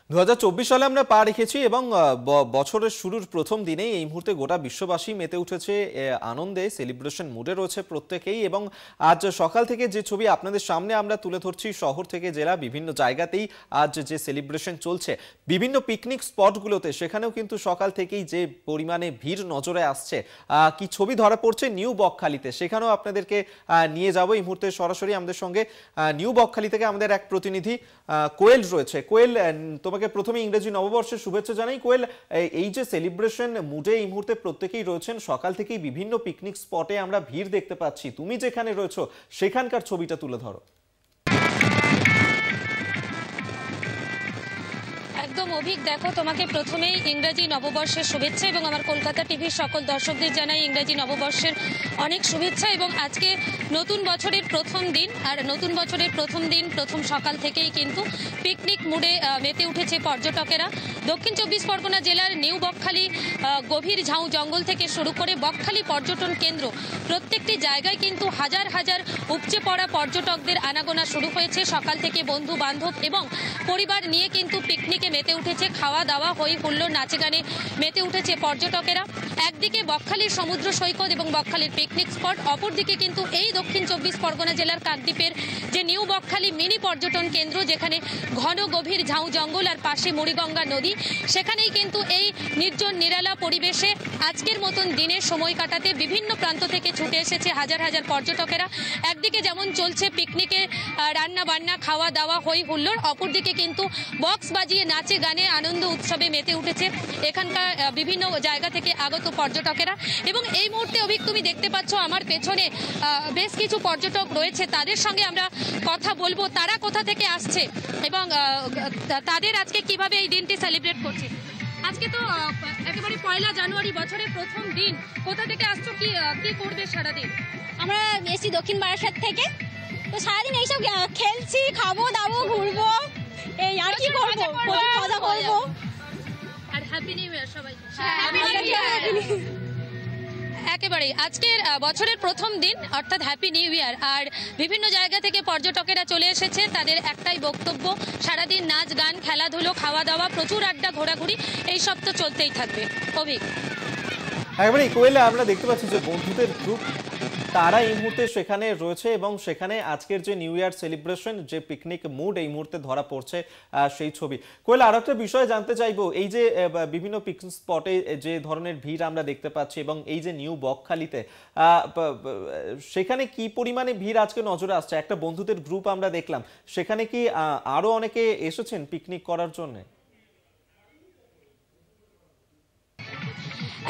2024 সালে আমরা পা রেখেছি এবং বছরের শুরুর প্রথম দিনেই এই মুহূর্তে গোটা বিশ্ববাসী মেতে উঠেছে আনন্দে, সেলিব্রেশন মুডে রয়েছে প্রত্যেকেই। এবং আজ সকাল থেকে যে ছবি আপনাদের সামনে আমরা তুলে ধরছি, শহর থেকে জেলা বিভিন্ন জায়গাতেই আজ যে সেলিব্রেশন চলছে, বিভিন্ন পিকনিক স্পটগুলোতে, সেখানেও কিন্তু সকাল থেকেই যে পরিমাণে ভিড় নজরে আসছে। কি ছবি ধরা পড়ছে নিউ বকখালিতে, সেখানেও আপনাদেরকে নিয়ে যাব এই মুহূর্তে সরাসরি। আমাদের সঙ্গে নিউ বকখালি থেকে আমাদের এক প্রতিনিধি কোয়েল রয়েছে। কোয়েল, তোমাকে প্রথমে ইংরেজি নববর্ষের শুভেচ্ছা জানাই। কোয়েল, এই যে সেলিব্রেশন মুডে এই মুহূর্তে প্রত্যেকেই রয়েছেন, সকাল থেকেই বিভিন্ন পিকনিক স্পটে আমরা ভিড় দেখতে পাচ্ছি, তুমি যেখানে রয়েছো সেখানকার ছবিটা তুলে ধরো। একদম অভিক, দেখো, তোমাকে প্রথমেই ইংরেজি নববর্ষের শুভেচ্ছা এবং আমার কলকাতা টিভির সকল দর্শকদের জানাই ইংরেজি নববর্ষের অনেক শুভেচ্ছা। এবং আজকে নতুন বছরের প্রথম দিন, আর নতুন বছরের প্রথম দিন প্রথম সকাল থেকেই কিন্তু পিকনিক মুডে মেতে উঠেছে পর্যটকেরা। দক্ষিণ চব্বিশ পরগনা জেলার নিউ বকখালি, গভীর ঝাউ জঙ্গল থেকে শুরু করে বকখালি পর্যটন কেন্দ্র, প্রত্যেকটি জায়গায় কিন্তু হাজার হাজার উপচে পড়া পর্যটকদের আনাগোনা শুরু হয়েছে। সকাল থেকে বন্ধু বান্ধব এবং পরিবার নিয়ে কিন্তু পিকনিকে মেতে উঠেছে, খাওয়া দাওয়া হই হুল্লোড় নাচে গানে মেতে উঠেছে পর্যটকেরা। একদিকে বকখালির সমুদ্র সৈকত এবং বকখালির পিকনিক স্পট, অপরদিকে কিন্তু এই দক্ষিণ চব্বিশ পরগনা জেলার কাকদ্বীপের যে নিউ বকখালি মিনি পর্যটন কেন্দ্র, যেখানে ঘন গভীর ঝাউ জঙ্গল আর পাশে মুড়িগঙ্গা নদী, সেখানেই কিন্তু এই নির্জন নিরালা পরিবেশে আজকের মতন দিনে সময় কাটাতে বিভিন্ন প্রান্ত থেকে ছুটে এসেছে হাজার হাজার পর্যটকেরা। একদিকে যেমন চলছে পিকনিকে রান্না বান্না, খাওয়া দাওয়া হই হুল্লোড়, অপরদিকে কিন্তু বক্স বাজিয়ে নাচে গানে আনন্দ উৎসবে মেতে উঠেছে এখানকার বিভিন্ন জায়গা থেকে আগত পর্যটকেরা। এবং এই মুহূর্তে অভিক, তুমি দেখতে পাচ্ছ আমার পেছনে বেশ কিছু পর্যটক রয়েছে, তাদের সঙ্গে আমরা কথা বলবো, তারা কোথা থেকে আসছে এবং তাদের আজকে কিভাবে এই দিনটি সেলিব্রেট করছে। আজকে তো একেবারে 1 জানুয়ারি, বছরের প্রথম দিন। কোথা থেকে আসছো, কি করবে সারাদিন? আমরা এসছি দক্ষিণ বারাসাত থেকে, তো সারাদিন এইসব খেলছি, খাবো দাবো, ঘুরবো, এই আর কি করবো, মজা করবো। আর হ্যাপি নিউ ইয়ার সবাই। একেবারে আজকের বছরের প্রথম দিন, অর্থাৎ হ্যাপি নিউ ইয়ার। আর বিভিন্ন জায়গা থেকে পর্যটকেরা চলে এসেছে, তাদের একটাই বক্তব্য, সারাদিন নাচ গান, খেলাধুলো, খাওয়া দাওয়া, প্রচুর আড্ডা, ঘোরাঘুরি, এইসব তো চলতেই থাকবে। অভিক, একেবারে কোয়েলে আমরা দেখতে পাচ্ছি যে বন্ধুদের গ্রুপ, তারা এই মুহূর্তে সেখানে রয়েছে এবং সেখানে আজকের যে নিউ ইয়ার সেলিব্রেশন, যে পিকনিক মুড এই মুহূর্তে ধরা পড়ছে সেই ছবি। কোয়েলে, আরো একটা বিষয় জানতে চাইবো, এই যে বিভিন্ন পিকনিক স্পটে যে ধরনের ভিড় আমরা দেখতে পাচ্ছি এবং এই যে নিউ বকখালিতে, সেখানে কি পরিমাণে ভিড় আজকে নজরে আসছে? একটা বন্ধুদের গ্রুপ আমরা দেখলাম, সেখানে কি আরো অনেকে এসেছেন পিকনিক করার জন্য?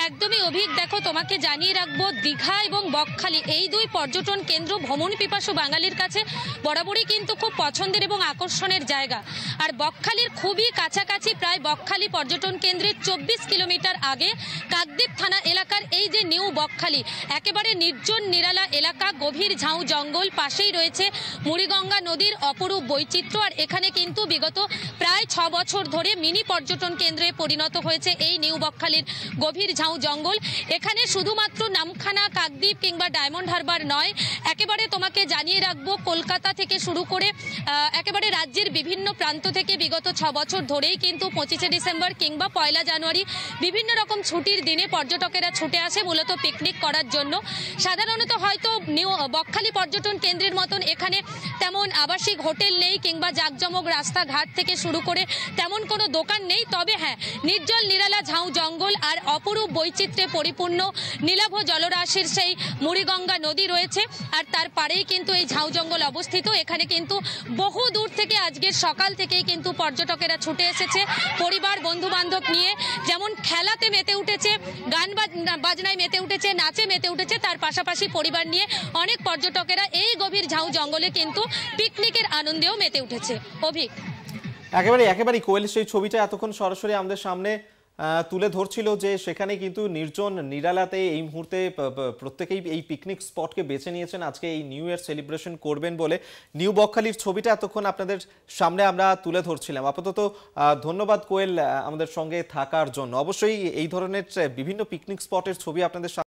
একদমই অভিক, দেখো, তোমাকে জানিয়ে রাখবো, দীঘা এবং বকখালি এই দুই পর্যটন কেন্দ্র ভ্রমণ পিপাসু বাঙালির কাছে বরাবরই কিন্তু খুব পছন্দের এবং আকর্ষণের জায়গা। আর বকখালির খুবই কাছাকাছি, প্রায় বকখালি পর্যটন কেন্দ্রের 24 কিলোমিটার আগে কাকদ্বীপ থানা এলাকার এই যে নিউ বকখালি, একেবারে নির্জন নিরালা এলাকা, গভীর ঝাউ জঙ্গল, পাশেই রয়েছে মুড়িগঙ্গা নদীর অপরূপ বৈচিত্র্য। আর এখানে কিন্তু বিগত প্রায় 6 বছর ধরে মিনি পর্যটন কেন্দ্রে পরিণত হয়েছে এই নিউ বকখালির গভীর ঝাউ জঙ্গল। এখানে শুধুমাত্র নামখানা, কাকদ্বীপ কিংবা ডায়মন্ড হারবার নয়, একেবারে তোমাকে জানিয়ে রাখবো, কলকাতা থেকে শুরু করে একেবারে রাজ্যের বিভিন্ন প্রান্ত থেকে বিগত 6 বছর ধরেই কিন্তু 25শে ডিসেম্বর কিংবা 1 জানুয়ারি বিভিন্ন রকম ছুটির দিনে পর্যটকেরা ছুটে আসে মূলত পিকনিক করার জন্য। সাধারণত হয়তো নিউ বকখালি পর্যটন কেন্দ্রের মতন এখানে তেমন আবাসিক হোটেল নেই কিংবা জাঁকজমক রাস্তাঘাট থেকে শুরু করে তেমন কোনো দোকান নেই, তবে হ্যাঁ, নির্জল নিরালা ঝাউ জঙ্গল আর অপরূপ বৈচিত্র্যে পরিপূর্ণ নীলাভ জলরাশির সেই মুড়িগঙ্গা নদী রয়েছে। আর তার পাড়েই কিন্তু এই ঝাউ জঙ্গল অবস্থিত। এখানে কিন্তু বহু দূর থেকে আজকের সকাল থেকেই কিন্তু পর্যটকেরা ছুটে এসেছে পরিবার বন্ধু বান্ধব নিয়ে। যেমন খেলাতে মেতে উঠেছে, গান বাজনায় মেতে উঠেছে, নাচে মেতে উঠেছে, তার পাশাপাশি পরিবার নিয়ে অনেক পর্যটকেরা এই গভীর ঝাউ জঙ্গলে কিন্তু পিকনিকের আনন্দেও মেতে উঠেছে। অভিক, একেবারে কোয়েল সেই ছবিটা এতক্ষণ সরাসরি আমাদের সামনে তুলে ধরছিল যে সেখানে কিন্তু নির্জন নিরালাতে এই মুহূর্তে প্রত্যেকেই এই পিকনিক স্পটকে বেছে নিয়েছেন আজকে এই নিউ ইয়ার সেলিব্রেশন করবেন বলে। নিউ বকখালির ছবিটা এতক্ষণ আপনাদের সামনে আমরা তুলে ধরছিলাম। আপাতত ধন্যবাদ কোয়েল আমাদের সঙ্গে থাকার জন্য। অবশ্যই এই ধরনের বিভিন্ন পিকনিক স্পটের ছবি আপনাদের